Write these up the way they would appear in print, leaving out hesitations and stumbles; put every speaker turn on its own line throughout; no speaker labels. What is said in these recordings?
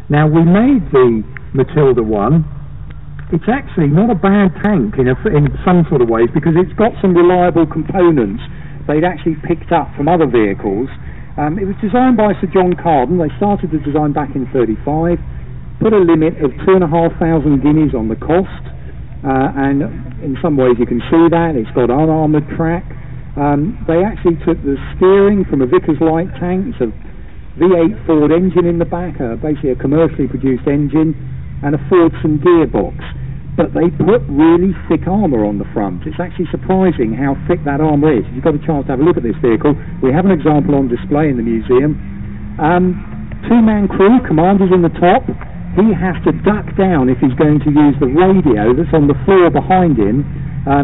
Now, we made the Matilda one. It's actually not a bad tank in some sort of ways, because it's got some reliable components they'd actually picked up from other vehicles. It was designed by Sir John Carden. They started the design back in 35, put a limit of 2,500 guineas on the cost, and in some ways you can see that. It's got unarmoured track. They actually took the steering from a Vickers light tank. It's a VIII Ford engine in the back, basically a commercially produced engine, and a Fordson gearbox. But they put really thick armour on the front. It's actually surprising how thick that armour is. If you've got a chance to have a look at this vehicle, we have an example on display in the museum. Two-man crew, commander's in the top. He has to duck down if he's going to use the radio that's on the floor behind him,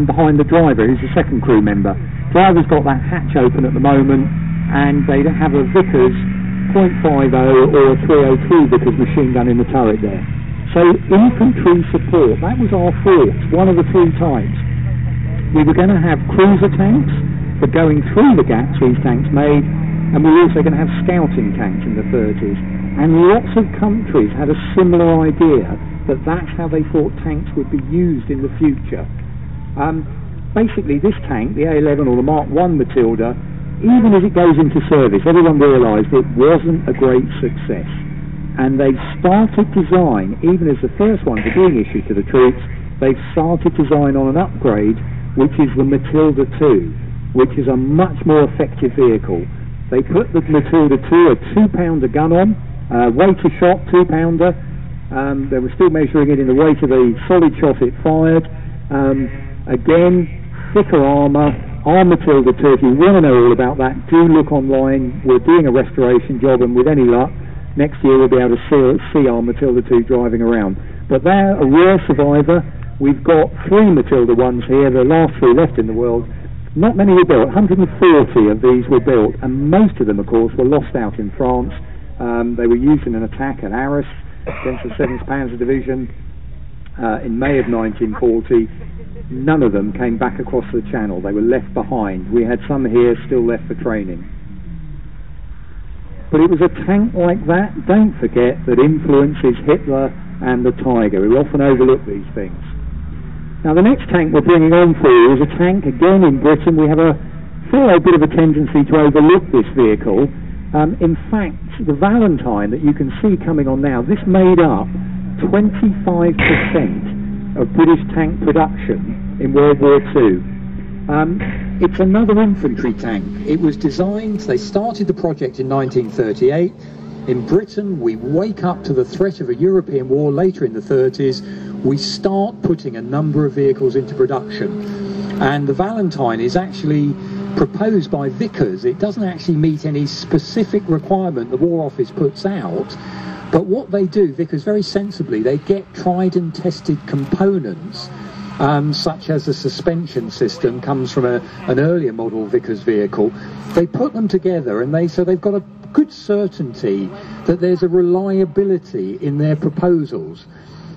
behind the driver, who's the second crew member. Driver's got that hatch open at the moment, and they have a Vickers .50 or a 303 Vickers machine gun in the turret there. So infantry support, that was our force, one of the three types. We were going to have cruiser tanks for going through the gaps these tanks made, and we were also going to have scouting tanks in the 30s. And lots of countries had a similar idea that that's how they thought tanks would be used in the future. Basically, this tank, the A11 or the Mark I Matilda, even as it goes into service, everyone realised it wasn't a great success. And they've started design, even as the first ones are being issued to the troops, they've started design on an upgrade, which is the Matilda II, which is a much more effective vehicle. They put the Matilda II a 2-pounder gun on, weight of shot 2-pounder. They were still measuring it in the weight of the solid shot it fired. Again, thicker armour, our Matilda II. If you want to know all about that, do look online. We're doing a restoration job, and with any luck, next year we'll be able to see our Matilda II driving around. But they're a rare survivor. We've got 3 Matilda ones here, the last 3 left in the world. Not many were built. 140 of these were built, and most of them, of course, were lost out in France. They were used in an attack at Arras against the 7th Panzer Division in May of 1940. None of them came back across the Channel. They were left behind. We had some here still left for training. But it was a tank like that. Don't forget that influences Hitler and the Tiger. We often overlook these things. Now, the next tank we're bringing on for you is a tank, again in Britain. We have a fair bit of a tendency to overlook this vehicle. In fact, the Valentine that you can see coming on now, this made up 25% of British tank production in World War II. It's another infantry tank. It was designed, they started the project in 1938. In Britain, we wake up to the threat of a European war later in the 30s. We start putting a number of vehicles into production. And the Valentine is actually proposed by Vickers. It doesn't actually meet any specific requirement the War Office puts out. But what they do, Vickers, very sensibly, they get tried and tested components, such as the suspension system comes from an earlier model Vickers vehicle. They put them together, and so they've got a good certainty that there's a reliability in their proposals.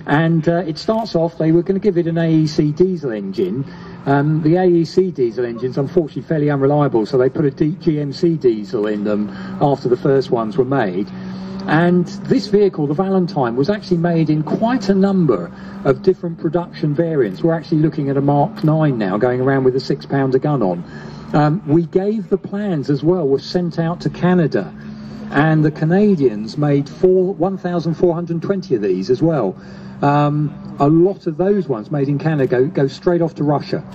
And it starts off, they were going to give it an AEC diesel engine. The AEC diesel engine's unfortunately fairly unreliable, so they put a GMC diesel in them after the first ones were made. And this vehicle, the Valentine, was actually made in quite a number of different production variants. We're actually looking at a Mark IX now, going around with a 6-pounder gun on. We gave the plans as well, were sent out to Canada, and the Canadians made 1,420 of these as well. A lot of those ones made in Canada go straight off to Russia.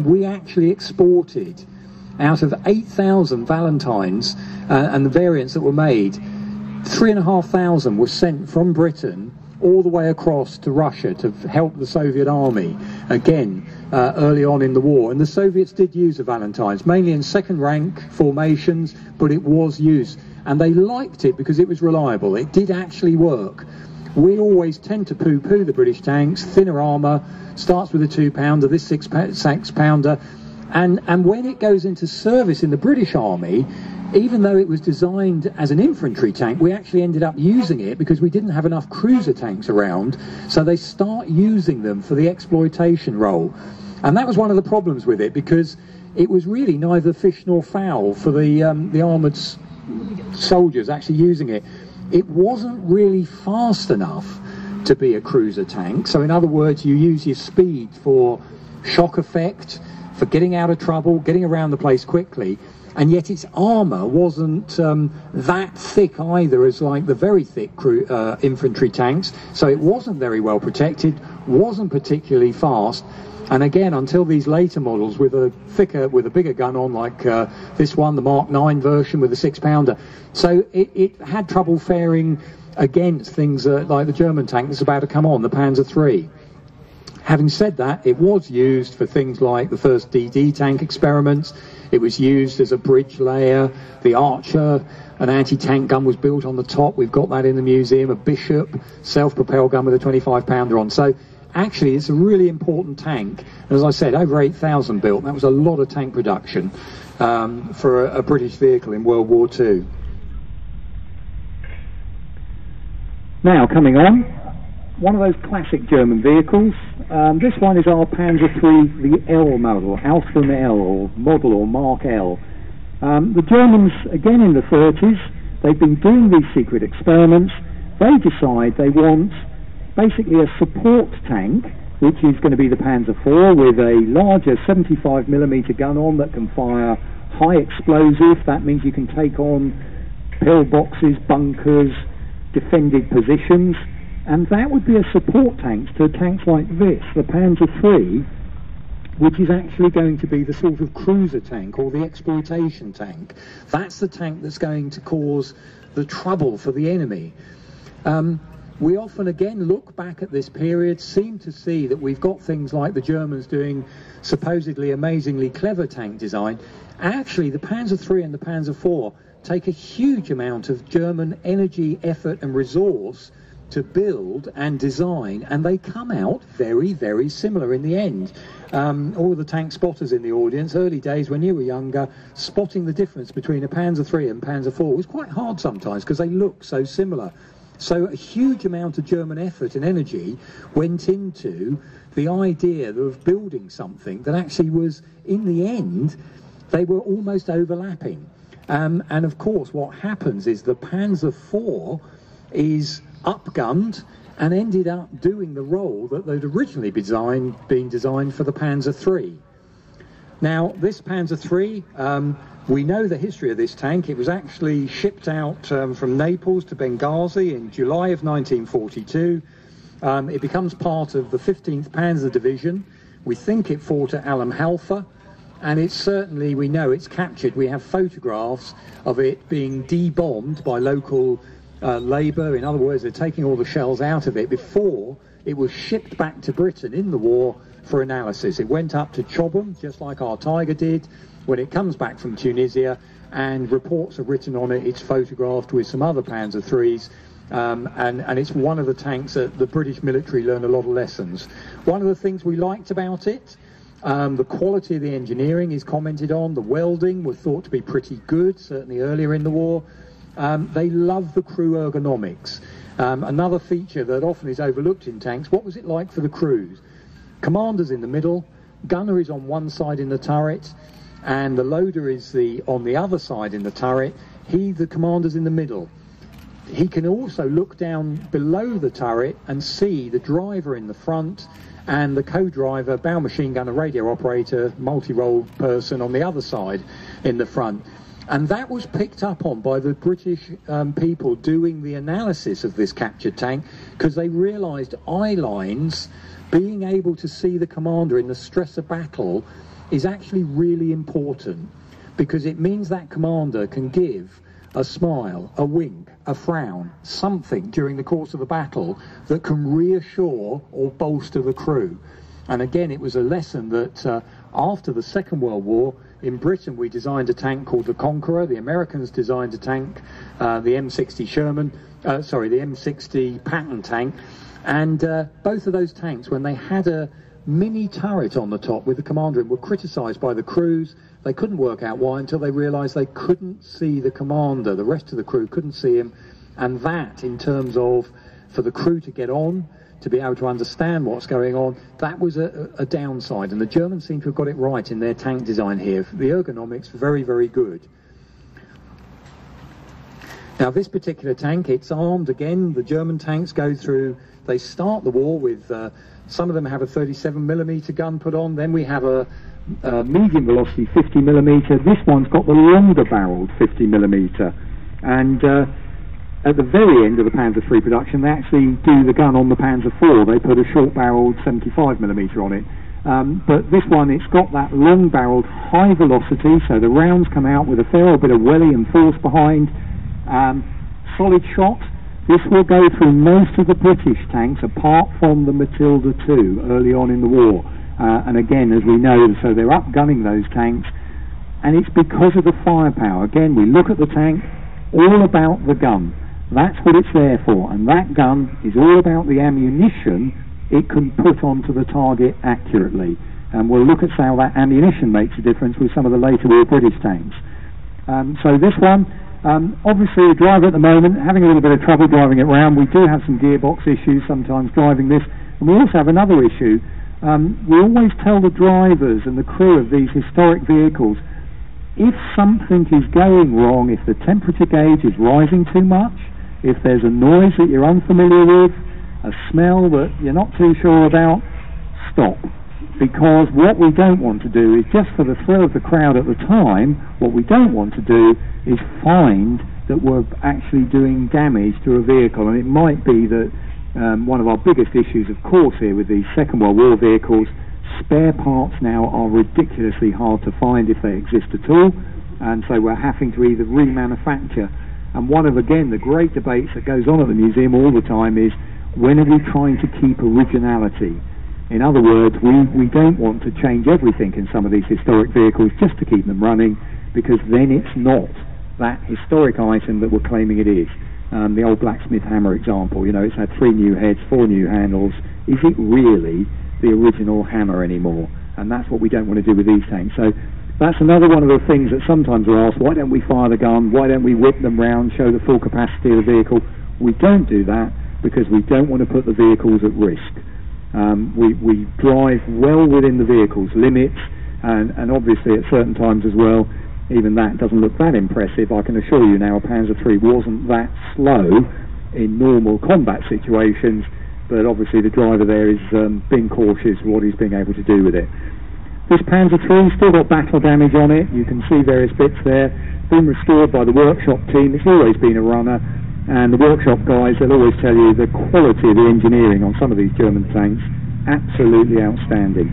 We actually exported, out of 8,000 Valentines and the variants that were made, 3,500 were sent from Britain all the way across to Russia to help the Soviet army, again, early on in the war. And the Soviets did use the Valentines, mainly in second-rank formations, but it was used. And they liked it because it was reliable. It did actually work. We always tend to poo-poo the British tanks. Thinner armour, starts with a 2-pounder, this 6-pounder. And when it goes into service in the British Army, even though it was designed as an infantry tank, we actually ended up using it because we didn't have enough cruiser tanks around, so they start using them for the exploitation role. And that was one of the problems with it, because it was really neither fish nor fowl for the armoured soldiers actually using it.
it wasn't really fast enough to be a cruiser tank. So in other words, you use your speed for shock effect, for getting out of trouble, getting around the place quickly, and yet its armour wasn't that thick either as like the very thick infantry tanks, so it wasn't very well protected, wasn't particularly fast. And again, until these later models with a bigger gun on, like this one, the Mark 9 version with a 6-pounder. So it had trouble faring against things like the German tank that's about to come on, the Panzer III. Having said that, it was used for things like the first DD tank experiments. It was used as a bridge layer. The Archer, an anti-tank gun, was built on the top. We've got that in the museum. A Bishop self-propelled gun with a 25-pounder on. So actually, it's a really important tank. As I said, over 8,000 built. That was a lot of tank production for a British vehicle in World War II.
Now, coming on, one of those classic German vehicles. This one is our Panzer III, the L model, Alphen L, or model, or Mark L. The Germans, again in the 30s, they've been doing these secret experiments. They decide they want basically a support tank, which is going to be the Panzer IV, with a larger 75mm gun on that can fire high explosive. That means you can take on pillboxes, bunkers, defended positions, and that would be a support tank to tanks like this, the Panzer III, which is actually going to be the sort of cruiser tank or the exploitation tank. That's the tank that's going to cause the trouble for the enemy. We often again look back at this period, seem to see that we've got things like the Germans doing supposedly amazingly clever tank design. Actually, the Panzer III and the Panzer IV take a huge amount of German energy, effort and resource to build and design, and they come out very, very similar in the end. All the tank spotters in the audience, early days when you were younger, spotting the difference between a Panzer III and Panzer IV was quite hard sometimes because they look so similar. So a huge amount of German effort and energy went into the idea of building something that actually was, in the end, they were almost overlapping. And of course, what happens is the Panzer IV is upgunned and ended up doing the role that they'd originally been designed for the Panzer III. Now, this Panzer III, we know the history of this tank. It was actually shipped out from Naples to Benghazi in July of 1942. It becomes part of the 15th Panzer Division. We think it fought at Alam Halfa, and it's certainly, we know it's captured. We have photographs of it being de-bombed by local labour. In other words, they're taking all the shells out of it before it was shipped back to Britain in the war for analysis. It went up to Chobham, just like our Tiger did. When it comes back from Tunisia, and reports are written on it, it's photographed with some other Panzer IIIs, and it's one of the tanks that the British military learned a lot of lessons. One of the things we liked about it, the quality of the engineering is commented on. The welding was thought to be pretty good, certainly earlier in the war. They love the crew ergonomics. Another feature that often is overlooked in tanks, what was it like for the crews? Commander's in the middle, gunner is on one side in the turret, and the loader is on the other side in the turret. The commander's in the middle. He can also look down below the turret and see the driver in the front and the co-driver, bow machine gunner, radio operator, multi-role person on the other side in the front. And that was picked up on by the British people doing the analysis of this captured tank, because they realised eye lines, being able to see the commander in the stress of battle, is actually really important, because it means that commander can give a smile, a wink, a frown, something during the course of a battle that can reassure or bolster the crew. And again, it was a lesson that after the Second World War, in Britain we designed a tank called the Conqueror. The Americans designed a tank, the M60 the M60 Patton tank. And both of those tanks, when they had a mini turret on the top with the commander in, were criticised by the crews. They couldn't work out why until they realised they couldn't see the commander. The rest of the crew couldn't see him. And that, in terms of, for the crew to get on, to be able to understand what's going on, that was a downside. And the Germans seem to have got it right in their tank design here. The ergonomics, very, very good.
Now this particular tank, it's armed again. The German tanks go through, they start the war with, some of them have a 37mm gun put on, then we have a
medium velocity 50mm. This one's got the longer barreled 50mm, and at the very end of the Panzer III production, they actually do the gun on the Panzer IV. They put a short-barreled 75mm on it. But this one, it's got that long-barreled high velocity, so the rounds come out with a fair bit of welly and force behind. Solid shot. This will go through most of the British tanks, apart from the Matilda II, early on in the war. And again, as we know, so they're up-gunning those tanks, and it's because of the firepower. Again, we look at the tank, all about the gun. That's what it's there for, and that gun is all about the ammunition it can put onto the target accurately. And we'll look at how that ammunition makes a difference with some of the later war British tanks. So this one, obviously the driver at the moment, having a little bit of trouble driving it round. We do have some gearbox issues sometimes driving this, and we also have another issue. We always tell the drivers and the crew of these historic vehicles, if something is going wrong, if the temperature gauge is rising too much, if there's a noise that you're unfamiliar with, a smell that you're not too sure about, stop. Because what we don't want to do is, just for the thrill of the crowd at the time, what we don't want to do is find that we're actually doing damage to a vehicle. And it might be that one of our biggest issues, of course, here with these Second World War vehicles, spare parts now are ridiculously hard to find if they exist at all, and so we're having to either remanufacture. And one of, again, the great debates that goes on at the museum all the time is, when are we trying to keep originality? In other words, we don't want to change everything in some of these historic vehicles just to keep them running, because then it's not that historic item that we're claiming it is. The old blacksmith hammer example, you know, it's had 3 new heads, 4 new handles. Is it really the original hammer anymore? And that's what we don't want to do with these tanks. So that's another one of the things that sometimes are asked, why don't we fire the gun, why don't we whip them round, show the full capacity of the vehicle? We don't do that because we don't want to put the vehicles at risk. We drive well within the vehicle's limits, and obviously at certain times as well, even that doesn't look that impressive. I can assure you now, a Panzer III wasn't that slow in normal combat situations, but obviously the driver there is being cautious what he's being able to do with it. This Panzer III still got battle damage on it. You can see various bits there. Been restored by the workshop team. It's always been a runner, and the workshop guys, they'll always tell you the quality of the engineering on some of these German tanks, absolutely outstanding.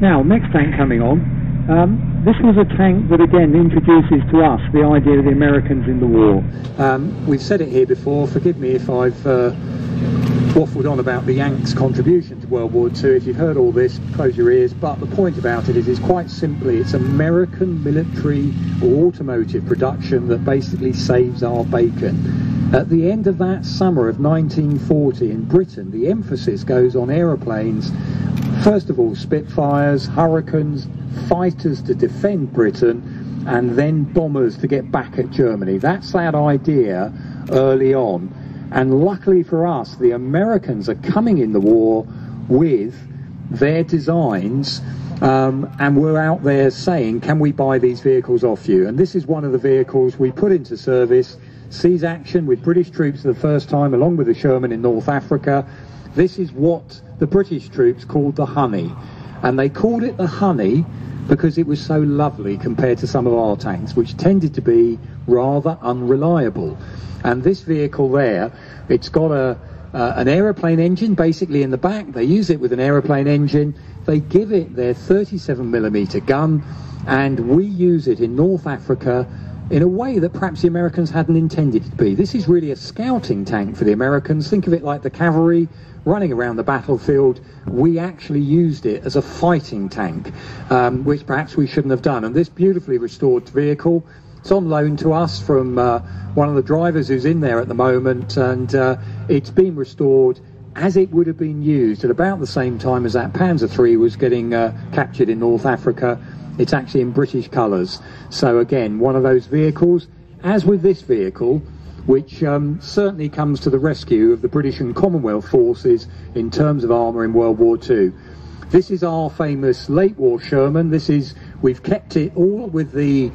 Now, next tank coming on. This was a tank that again introduces to us the idea of the Americans in the war.
We've said it here before, forgive me if I've waffled on about the Yanks' contribution to World War II. If you've heard all this, close your ears, but the point about it is quite simply, it's American military or automotive production that basically saves our bacon. At the end of that summer of 1940 in Britain, the emphasis goes on aeroplanes, first of all Spitfires, Hurricanes, fighters to defend Britain, and then bombers to get back at Germany. That's that idea early on. And luckily for us, the Americans are coming in the war with their designs, and we're out there saying, can we buy these vehicles off you? And this is one of the vehicles we put into service, sees action with British troops for the first time, along with the Sherman in North Africa. This is what the British troops called the Honey. And they called it the Honey because it was so lovely compared to some of our tanks, which tended to be rather unreliable. And this vehicle there, it's got an aeroplane engine basically in the back. They use it with an aeroplane engine. They give it their 37mm gun, and we use it in North Africa in a way that perhaps the Americans hadn't intended it to be. This is really a scouting tank for the Americans. Think of it like the cavalry running around the battlefield. We actually used it as a fighting tank, which perhaps we shouldn't have done. And this beautifully restored vehicle, it's on loan to us from one of the drivers who's in there at the moment, and it's been restored as it would have been used at about the same time as that Panzer III was getting captured in North Africa. It's actually in British colours. So again, one of those vehicles, as with this vehicle, which certainly comes to the rescue of the British and Commonwealth forces in terms of armour in World War II. This is our famous late war Sherman. We've kept it all with the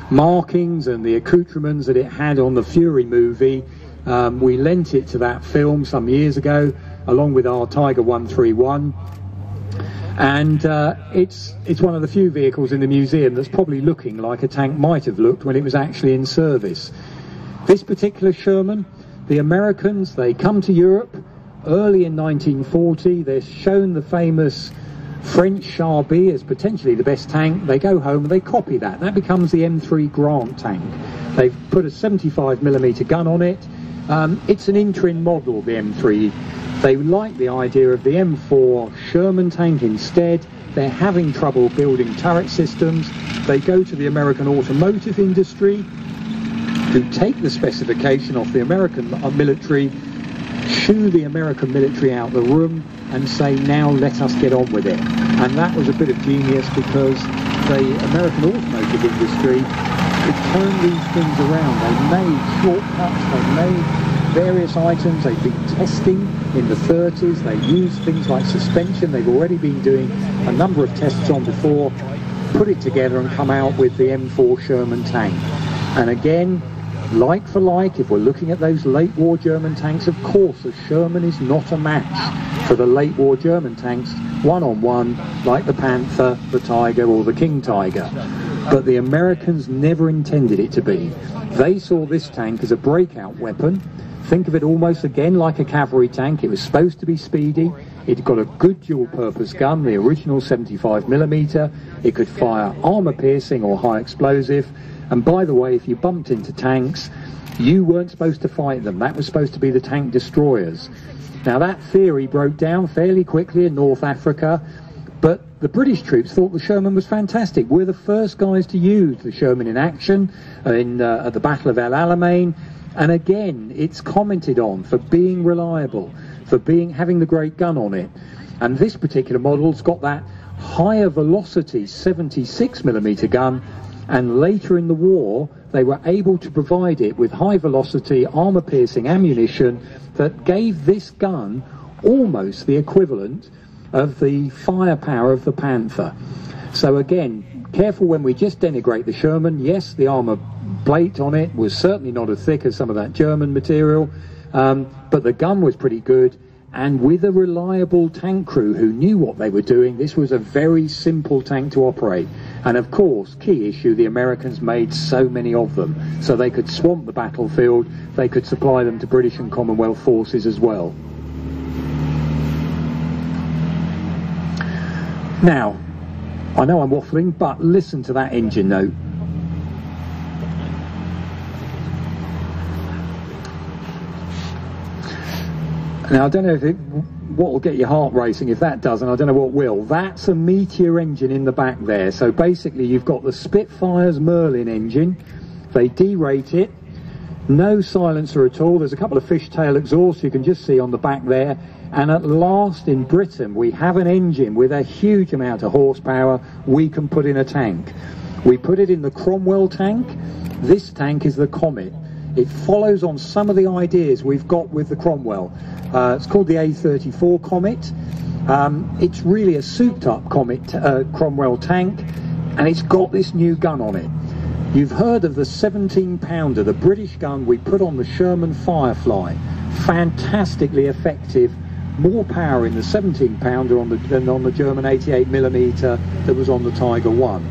markings and the accoutrements that it had on the Fury movie. We lent it to that film some years ago, along with our Tiger 131. And it's one of the few vehicles in the museum that's probably looking like a tank might have looked when it was actually in service. This particular Sherman, the Americans, they come to Europe early in 1940. They're shown the famous French Char-B as potentially the best tank. They go home and they copy that. That becomes the M3 Grant tank. They've put a 75mm gun on it. It's an in-trim model, the M3. They like the idea of the M4 Sherman tank instead. They're having trouble building turret systems. They go to the American automotive industry, who take the specification off the American military, shoo the American military out the room and say, now let us get on with it. And that was a bit of genius, because the American automotive industry could turn these things around. They made shortcuts, they made various items they've been testing in the 30s. They used things like suspension they've already been doing a number of tests on before, put it together and come out with the M4 Sherman tank. And again, like for like, if we're looking at those late war German tanks, of course the Sherman is not a match for the late war German tanks one-on-one, like the Panther, the Tiger or the King Tiger. But the Americans never intended it to be. They saw this tank as a breakout weapon. Think of it almost again like a cavalry tank. It was supposed to be speedy. It got a good dual-purpose gun, the original 75mm. It could fire armour-piercing or high explosive. And by the way, if you bumped into tanks, you weren't supposed to fight them. That was supposed to be the tank destroyers. Now that theory broke down fairly quickly in North Africa, but the British troops thought the Sherman was fantastic. We're the first guys to use the Sherman in action at the Battle of El Alamein. And again, it's commented on for being reliable, for having the great gun on it. And this particular model's got that higher velocity 76mm gun, and later in the war they were able to provide it with high velocity armour piercing ammunition that gave this gun almost the equivalent of the firepower of the Panther. So again, careful when we just denigrate the Sherman. Yes, the armour plate on it was certainly not as thick as some of that German material, but the gun was pretty good, and with a reliable tank crew who knew what they were doing, this was a very simple tank to operate. And of course, key issue, the Americans made so many of them, so they could swamp the battlefield, they could supply them to British and Commonwealth forces as well. Now, I know I'm waffling, but listen to that engine note. Now, I don't know what will get your heart racing. If that doesn't, I don't know what will. That's a Meteor engine in the back there. So basically, you've got the Spitfire's Merlin engine. They derate it. No silencer at all. There's a couple of fishtail exhausts you can just see on the back there. And at last, in Britain, we have an engine with a huge amount of horsepower we can put in a tank. We put it in the Cromwell tank. This tank is the Comet. It follows on some of the ideas we've got with the Cromwell. It's called the A34 Comet. It's really a souped-up Cromwell tank, and it's got this new gun on it. You've heard of the 17-pounder, the British gun we put on the Sherman Firefly. Fantastically effective, more power in the 17-pounder than on the German 88mm that was on the Tiger 1.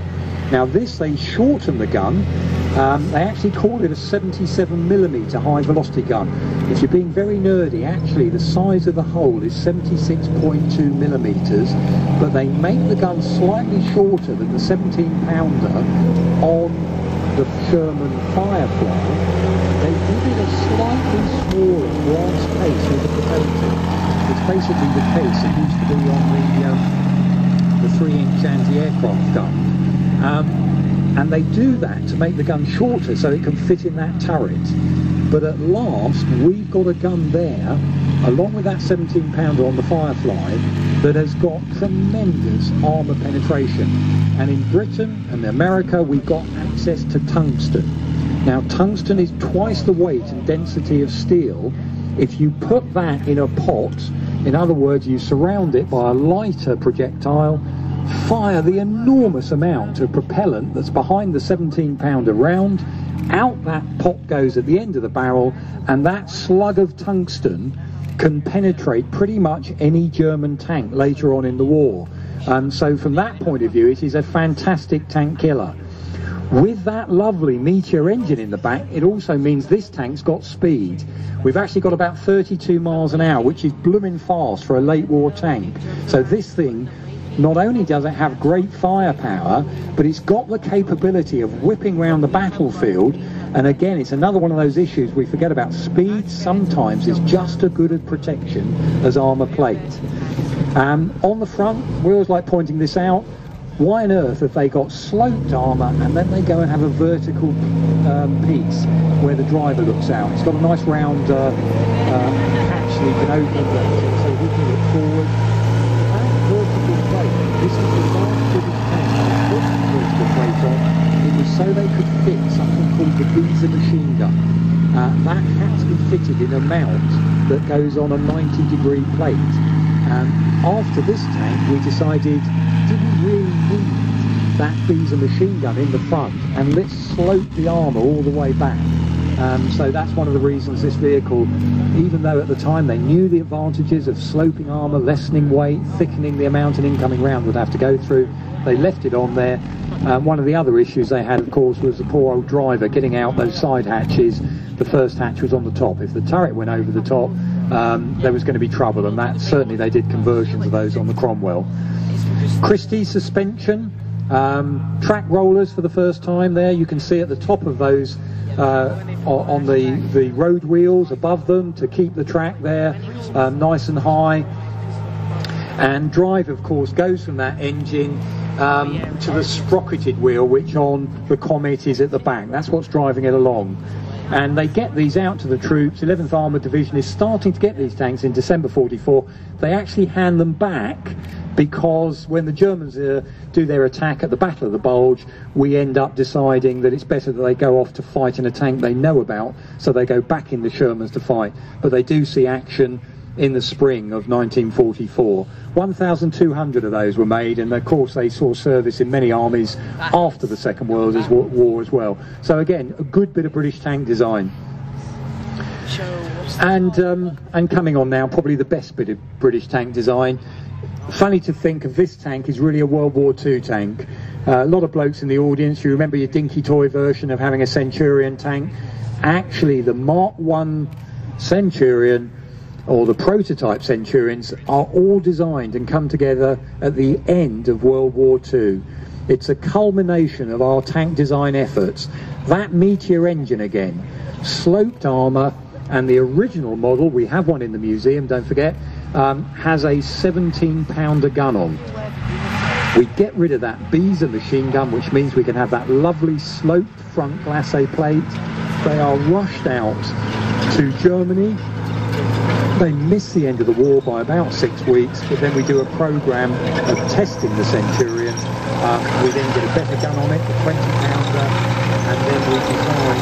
Now this, they shortened the gun. They actually call it a 77mm high velocity gun. If you're being very nerdy, actually the size of the hole is 76.2mm, but they make the gun slightly shorter than the 17-pounder on the Sherman Firefly. They give it a slightly smaller brass case with the propeller. It's basically the case that used to be on the 3-inch anti-aircraft gun. And they do that to make the gun shorter so it can fit in that turret. But at last, we've got a gun there, along with that 17-pounder on the Firefly, that has got tremendous armour penetration. And in Britain and America, we've got access to tungsten. Now, tungsten is twice the weight and density of steel. If you put that in a pot In other words, you surround it by a lighter projectile, fire the enormous amount of propellant that's behind the 17-pounder round, out that pot goes at the end of the barrel, and that slug of tungsten can penetrate pretty much any German tank later on in the war. So from that point of view, it is a fantastic tank killer. With that lovely Meteor engine in the back, it also means this tank's got speed. We've actually got about 32 miles an hour, which is blooming fast for a late war tank. So this thing, not only does it have great firepower, but it's got the capability of whipping around the battlefield. And again, it's another one of those issues we forget about. Speed sometimes is just as good a protection as armour plate. On the front, we always like pointing this out. Why on earth have they got sloped armour and then they go and have a vertical piece where the driver looks out? It's got a nice round hatch that you can open so he can look forward. That vertical plate, this is the last British tank that put the vertical plate on. It was so they could fit something called the VIII machine gun. That had to be fitted in a mount that goes on a 90-degree plate. After this tank, we decided didn't really need that VIII machine gun in the front, and let's slope the armour all the way back. So that's one of the reasons this vehicle, even though at the time they knew the advantages of sloping armour, lessening weight, thickening the amount an incoming round would have to go through, they left it on there. One of the other issues they had, of course, was the poor old driver getting out those side hatches. The first hatch was on the top. If the turret went over the top, there was going to be trouble, and that certainly they did conversions of those on the Cromwell. Christie suspension, track rollers for the first time there. You can see at the top of those on the road wheels above them to keep the track there nice and high. And drive, of course, goes from that engine to the sprocketed wheel, which on the Comet is at the back. That's what's driving it along. And they get these out to the troops. 11th Armoured Division is starting to get these tanks in December 44. They actually hand them back because when the Germans do their attack at the Battle of the Bulge, we end up deciding that it's better that they go off to fight in a tank they know about, so they go back in the Shermans to fight. But they do see action in the spring of 1944. 1,200 of those were made, and of course they saw service in many armies after the Second World War as well. So again, a good bit of British tank design. And coming on now, probably the best bit of British tank design. Funny to think of this tank is really a World War II tank. A lot of blokes in the audience, you remember your dinky toy version of having a Centurion tank. Actually, the Mark I Centurion, or the prototype Centurions, are all designed and come together at the end of World War II. It's a culmination of our tank design efforts. That Meteor engine again, sloped armour, and the original model, we have one in the museum, don't forget, has a 17-pounder gun on. We get rid of that VIII machine gun, which means we can have that lovely sloped front glacé plate. They are rushed out to Germany. They miss the end of the war by about 6 weeks, but then we do a programme of testing the Centurion. We then get a better gun on it, the 20-pounder, and then we design,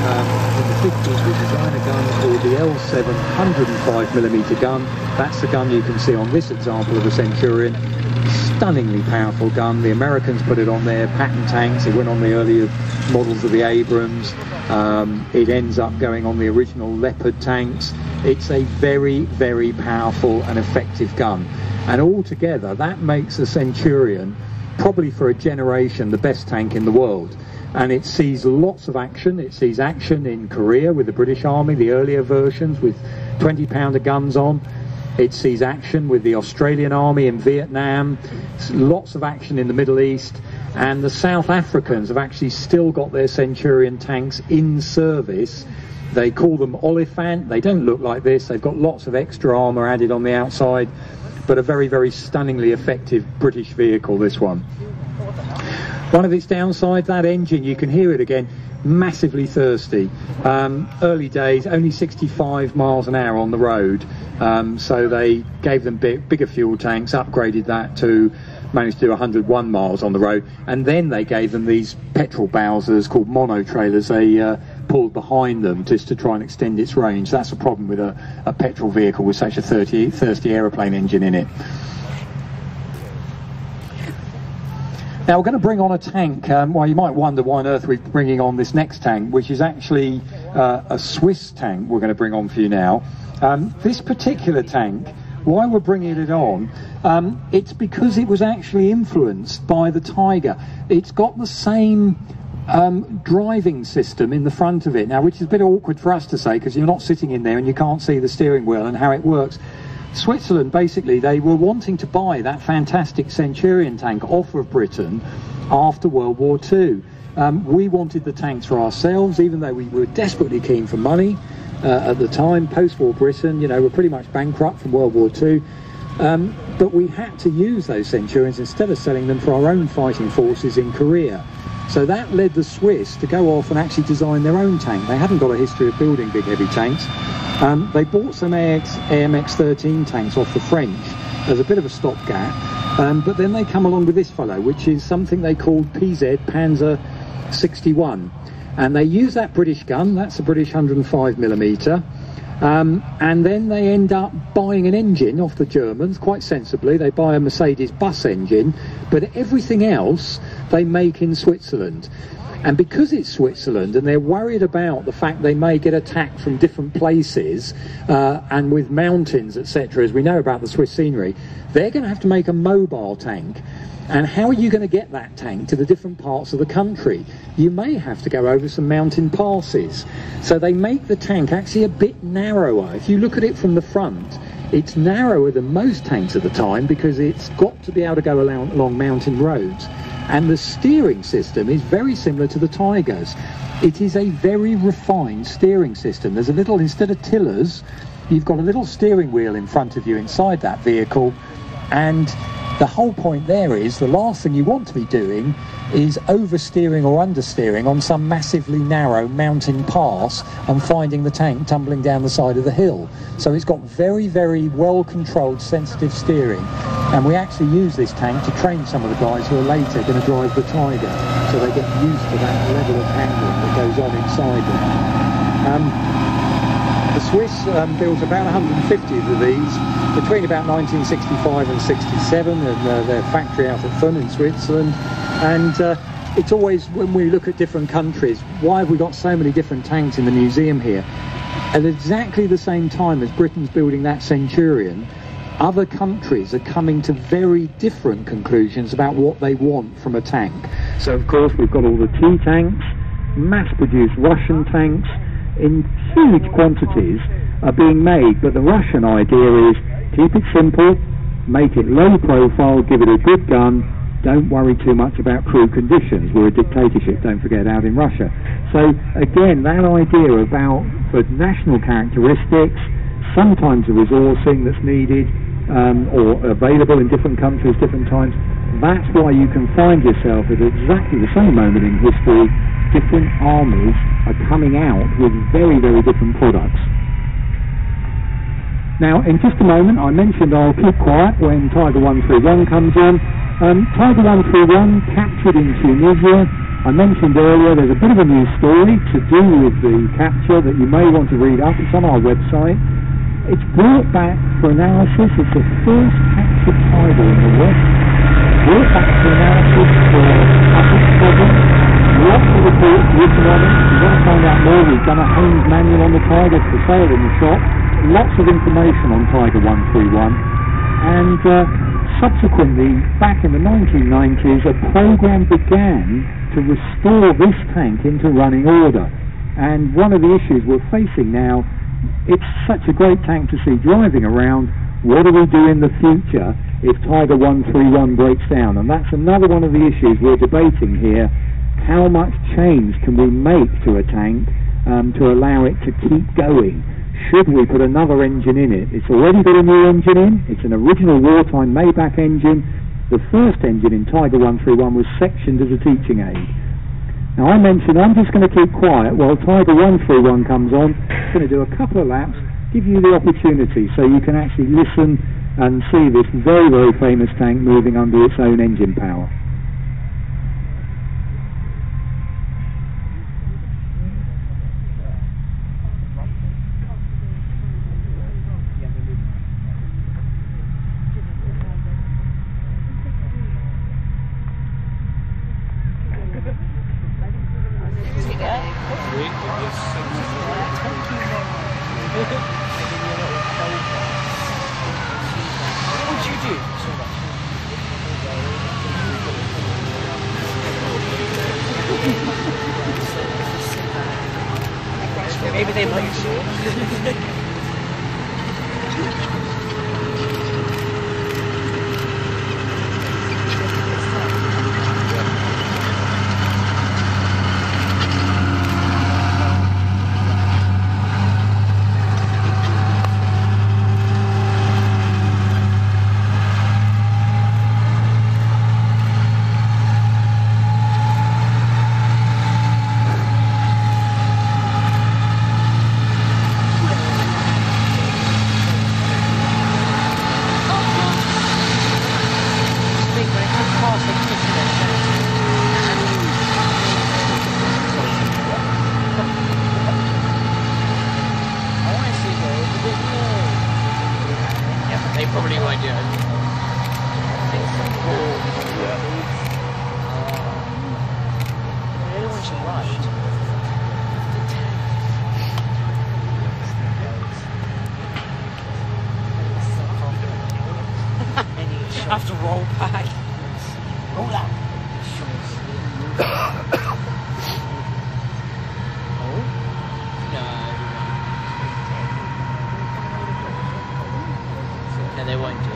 in the 50s, we design a gun called the L7 105mm gun. That's the gun you can see on this example of the Centurion. Stunningly powerful gun. The Americans put it on their pattern tanks. It went on the earlier models of the Abrams. It ends up going on the original Leopard tanks. It's a very, very powerful and effective gun. And altogether, that makes the Centurion, probably for a generation, the best tank in the world. And it sees lots of action. It sees action in Korea with the British Army, the earlier versions with 20-pounder guns on. It sees action with the Australian Army in Vietnam. Lots of action in the Middle East. And the South Africans have actually still got their Centurion tanks in service. They call them Oliphant. They don't look like this. They've got lots of extra armour added on the outside, but a very, very stunningly effective British vehicle, this one. One of its downsides, that engine, you can hear it again, massively thirsty. Early days, only 65 miles an hour on the road, so they gave them bigger fuel tanks, upgraded that to managed to do 101 miles on the road, and then they gave them these petrol Bowsers called mono trailers. They pulled behind them just to try and extend its range. That's a problem with a petrol vehicle with such a thirsty aeroplane engine in it. Now we're going to bring on a tank. Well, you might wonder why on earth we're bringing on this next tank, which is actually a Swiss tank we're going to bring on for you now. This particular tank, why we're bringing it on, it's because it was actually influenced by the Tiger. It's got the same driving system in the front of it now, which is a bit awkward for us to say because you're not sitting in there and you can't see the steering wheel and how it works. Switzerland, basically, they were wanting to buy that fantastic Centurion tank off of Britain after World War II. We wanted the tanks for ourselves, even though we were desperately keen for money at the time. Post-war Britain, you know, we're pretty much bankrupt from World War II. But we had to use those Centurions instead of selling them for our own fighting forces in Korea. So that led the Swiss to go off and actually design their own tank. They hadn't got a history of building big heavy tanks. They bought some AMX-13 tanks off the French as a bit of a stopgap, but then they come along with this fellow, which is something they called PZ Panzer 61, and they use that British gun. That's a British 105mm, and then they end up buying an engine off the Germans, quite sensibly. They buy a Mercedes bus engine, but everything else they make in Switzerland. And because it's Switzerland and they're worried about the fact they may get attacked from different places and with mountains, etc., as we know about the Swiss scenery, they're going to have to make a mobile tank. And how are you going to get that tank to the different parts of the country? You may have to go over some mountain passes. So they make the tank actually a bit narrower. If you look at it from the front, it's narrower than most tanks at the time because it's got to be able to go along mountain roads. And the steering system is very similar to the Tigers. It is a very refined steering system. There's a little, instead of tillers, you've got a little steering wheel in front of you inside that vehicle, and the whole point there is the last thing you want to be doing is oversteering or understeering on some massively narrow mountain pass and finding the tank tumbling down the side of the hill. So it's got very, very well controlled sensitive steering, and we actually use this tank to train some of the guys who are later going to drive the Tiger, so they get used to that level of handling that goes on inside them. The Swiss built about 150 of these between about 1965 and 67 in their factory out at Thun in Switzerland. And it's always, when we look at different countries, why have we got so many different tanks in the museum here? At exactly the same time as Britain's building that Centurion, other countries are coming to very different conclusions about what they want from a tank.
So of course we've got all the T tanks, mass-produced Russian tanks in huge quantities are being made, but the Russian idea is keep it simple, make it low profile, give it a good gun, don't worry too much about crew conditions. We're a dictatorship, don't forget, out in Russia. So again, that idea about for national characteristics, sometimes the resourcing that's needed or available in different countries, different times, that's why you can find yourself at exactly the same moment in history, different armies are coming out with very, very different products. Now, in just a moment, I mentioned I'll keep quiet when Tiger 131 comes on. Tiger 131 captured in Tunisia. I mentioned earlier there's a bit of a news story to do with the capture that you may want to read up. It's on our website. It's brought back for analysis. It's the first captured tiger in the West. Brought back for analysis for Atlas problem. Lots of reports written on it. If you want to find out more, we've done a Haynes manual on the Tiger for sale in the shop. Lots of information on Tiger 131. And subsequently, back in the 1990s, a program began to restore this tank into running order. And one of the issues we're facing now, it's such a great tank to see driving around. What do we do in the future if Tiger 131 breaks down? And that's another one of the issues we're debating here. How much change can we make to a tank to allow it to keep going? Should we put another engine in it? It's already got a new engine in. It's an original wartime Maybach engine. The first engine in Tiger 131 was sectioned as a teaching aid. Now I mentioned I'm just going to keep quiet while Tiger 131 comes on. It's going to do a couple of laps, give you the opportunity so you can actually listen and see this very, very famous tank moving under its own engine power.
What would you do? Maybe they might shoot. They probably won't do it. Everyone should ride. I have to roll back. Roll out. No, they won't do it.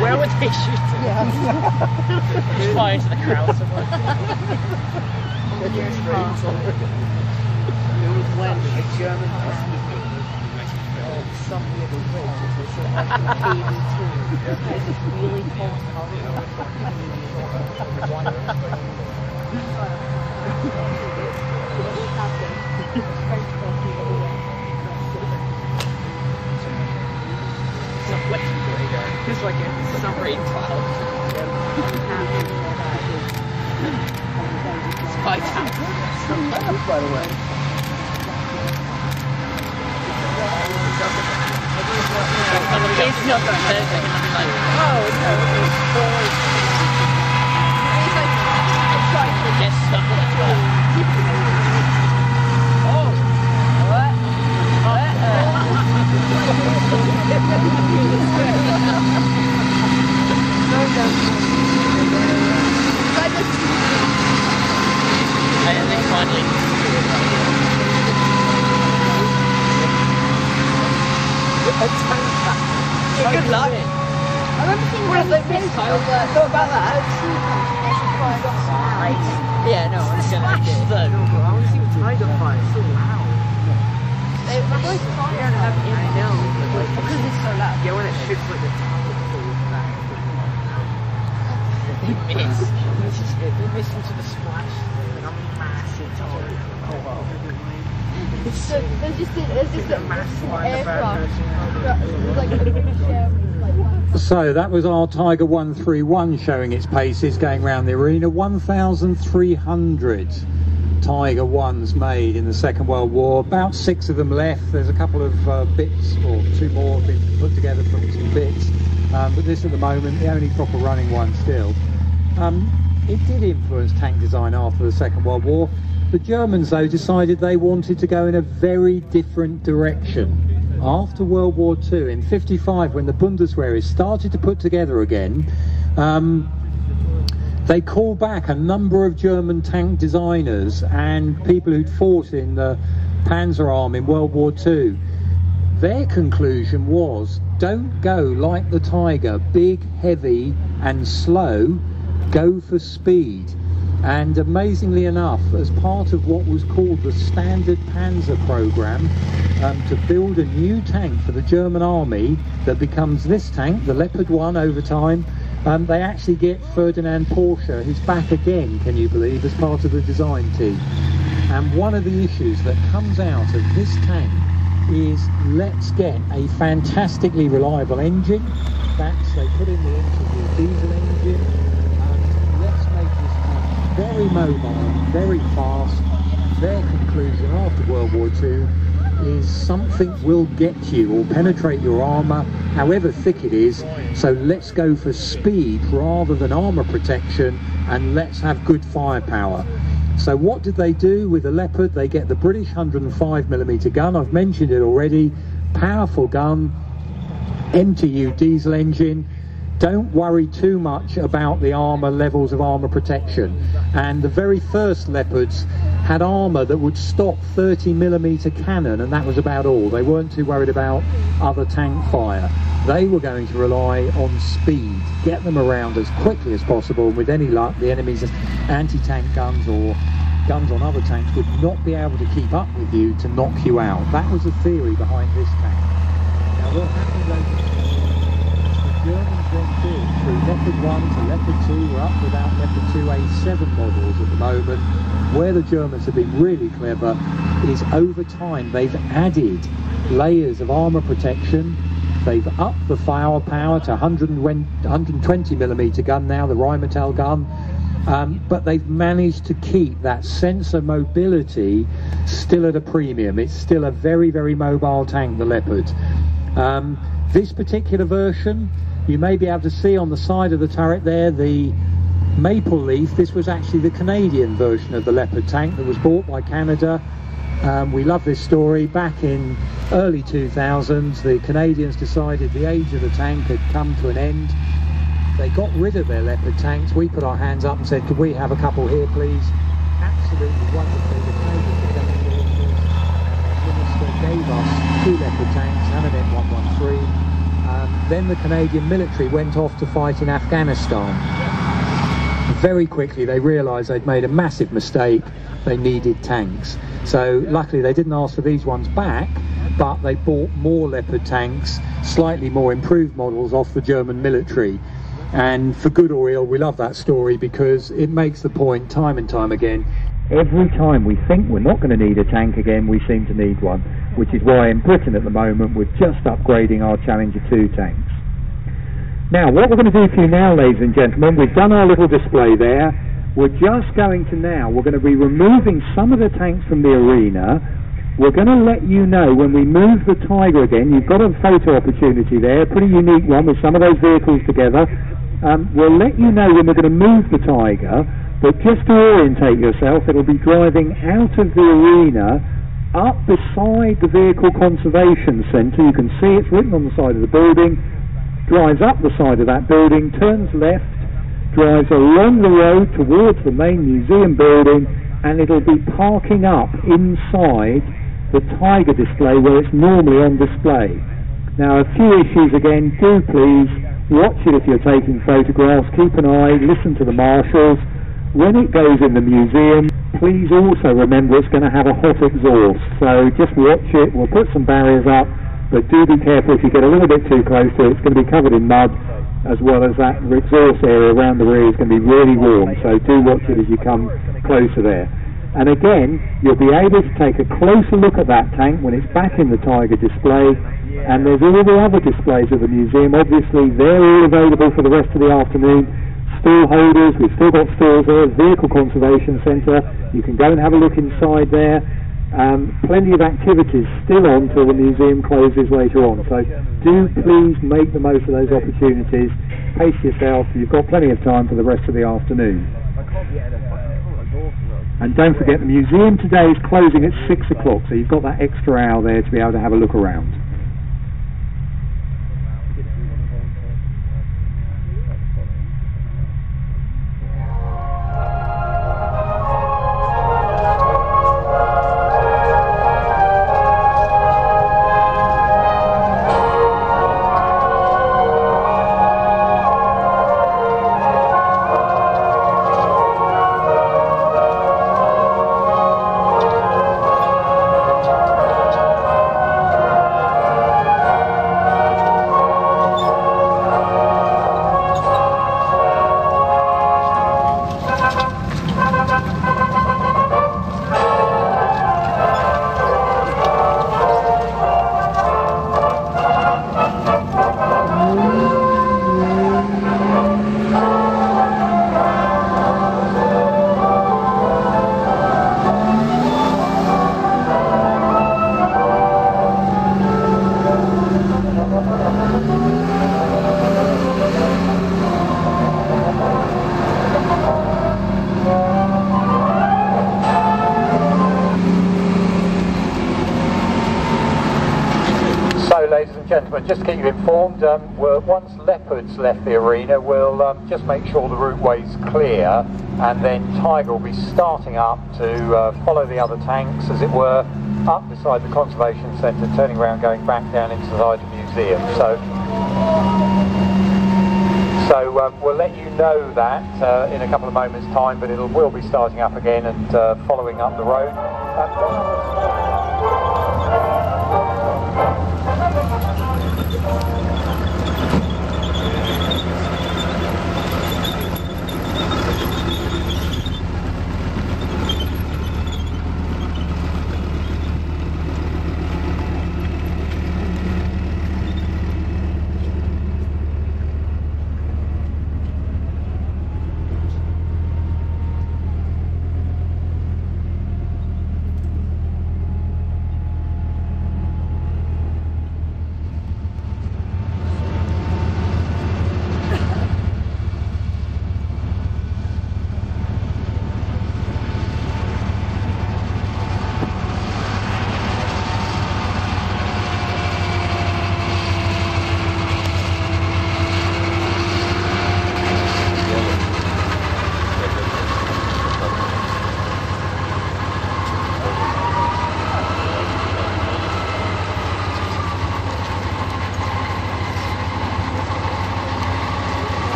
Where would they shoot it?
Yeah.
Just fly into the crowd somewhere.
Here's Castle. It was when a German something of a witch was like KB2. It's really cold color.
It's like a submarine cloud. Spy tower.
By the way.
It's not going to hurt. Oh, no. Yes, oh. What? And then finally. Good luck.
I remember seeing one of those things. I thought about that.
Yeah, no, I'm just gonna get it.
I want to see what Tiger fire. It's so loud. should put the target forward for that. They miss. They miss into the splash. And I'm a massive target. Oh well.
So there's just a
massive
aircraft. Like a British Airways.
So that was our Tiger 131 showing its paces going around the arena. 1,300 Tiger 1s made in the Second World War. About 6 of them left. There's a couple of bits, or 2 more have been put together from some bits. But this at the moment, the only proper running one still. It did influence tank design after the Second World War. The Germans, though, decided they wanted to go in a very different direction. After World War II, in '55, when the Bundeswehr started to put together again, they called back a number of German tank designers and people who'd fought in the Panzer Army in World War II. Their conclusion was, don't go like the Tiger, big, heavy and slow, go for speed. And amazingly enough, as part of what was called the Standard Panzer program, to build a new tank for the German army that becomes this tank, the Leopard 1 over time, they actually get Ferdinand Porsche, who's back again, can you believe, as part of the design team. And one of the issues that comes out of this tank is, let's get a fantastically reliable engine. They put in the interview diesel engine. Let's make this tank very mobile, very fast. Their conclusion after World War II is something will get you or penetrate your armour, however thick it is, so let's go for speed rather than armour protection, and let's have good firepower. So what did they do with the Leopard? They get the British 105mm gun, I've mentioned it already, powerful gun, MTU diesel engine. Don't worry too much about the armour levels of armour protection. And the very first Leopards had armour that would stop 30mm cannon, and that was about all. They weren't too worried about other tank fire. They were going to rely on speed, get them around as quickly as possible, and with any luck the enemy's anti-tank guns or guns on other tanks would not be able to keep up with you to knock you out. That was the theory behind this tank. Now what happened later? The Germans then did, through Leopard 1 to Leopard 2, we're up to about Leopard 2A7 models at the moment. Where the Germans have been really clever is over time they've added layers of armour protection. They've upped the firepower to 120mm gun now, the Rheinmetall gun, but they've managed to keep that sense of mobility still at a premium. It's still a very, very mobile tank, the Leopard. This particular version, you may be able to see on the side of the turret there the maple leaf. This was actually the Canadian version of the Leopard tank that was bought by Canada. We love this story. Back in early 2000s, the Canadians decided the age of the tank had come to an end. They got rid of their Leopard tanks. We put our hands up and said, could we have a couple here, please? Absolutely wonderful. The Canadian minister gave us 2 Leopard tanks and an M113. Then the Canadian military went off to fight in Afghanistan. Very quickly they realised they'd made a massive mistake. They needed tanks. So luckily they didn't ask for these ones back, but they bought more Leopard tanks, slightly more improved models off the German military. And for good or ill, we love that story because it makes the point time and time again.
Every time we think we're not going to need a tank again, we seem to need one, which is why in Britain at the moment we're just upgrading our Challenger 2 tanks. Now, what we're going to do for you now, ladies and gentlemen, we've done our little display there. We're just going to we're going to be removing some of the tanks from the arena. We're going to let you know when we move the Tiger again. You've got a photo opportunity there, a pretty unique one with some of those vehicles together. We'll let you know when we're going to move the Tiger, but just to orientate yourself, it'll be driving out of the arena up beside the Vehicle Conservation Centre. You can see it's written on the side of the building. Drives up the side of that building, turns left, drives along the road towards the main museum building, and it'll be parking up inside the Tiger display where it's normally on display. Now, a few issues again. Do please watch it if you're taking photographs. Keep an eye, listen to the marshals. When it goes in the museum, please also remember it's going to have a hot exhaust. So just watch it. We'll put some barriers up, but do be careful if you get a little bit too close to it. It's going to be covered in mud, as well as that exhaust area around the rear is going to be really warm, so do watch it as you come closer there. And again, you'll be able to take a closer look at that tank when it's back in the Tiger display, and there's all the other displays of the museum. Obviously, they're all available for the rest of the afternoon. Stall holders, we've still got stalls there, Vehicle Conservation Centre, you can go and have a look inside there. Plenty of activities still on till the museum closes later on, so do please make the most of those opportunities. Pace yourself, you've got plenty of time for the rest of the afternoon. And don't forget, the museum today is closing at 6 o'clock, so you've got that extra hour there to be able to have a look around.
Ladies and gentlemen, just to keep you informed, once Leopard's left the arena, we'll just make sure the routeway's clear, and then Tiger will be starting up to follow the other tanks, as it were, up beside the Conservation Centre, turning around, going back down into the museum. So we'll let you know that in a couple of moments' time, but will be starting up again and following up the road.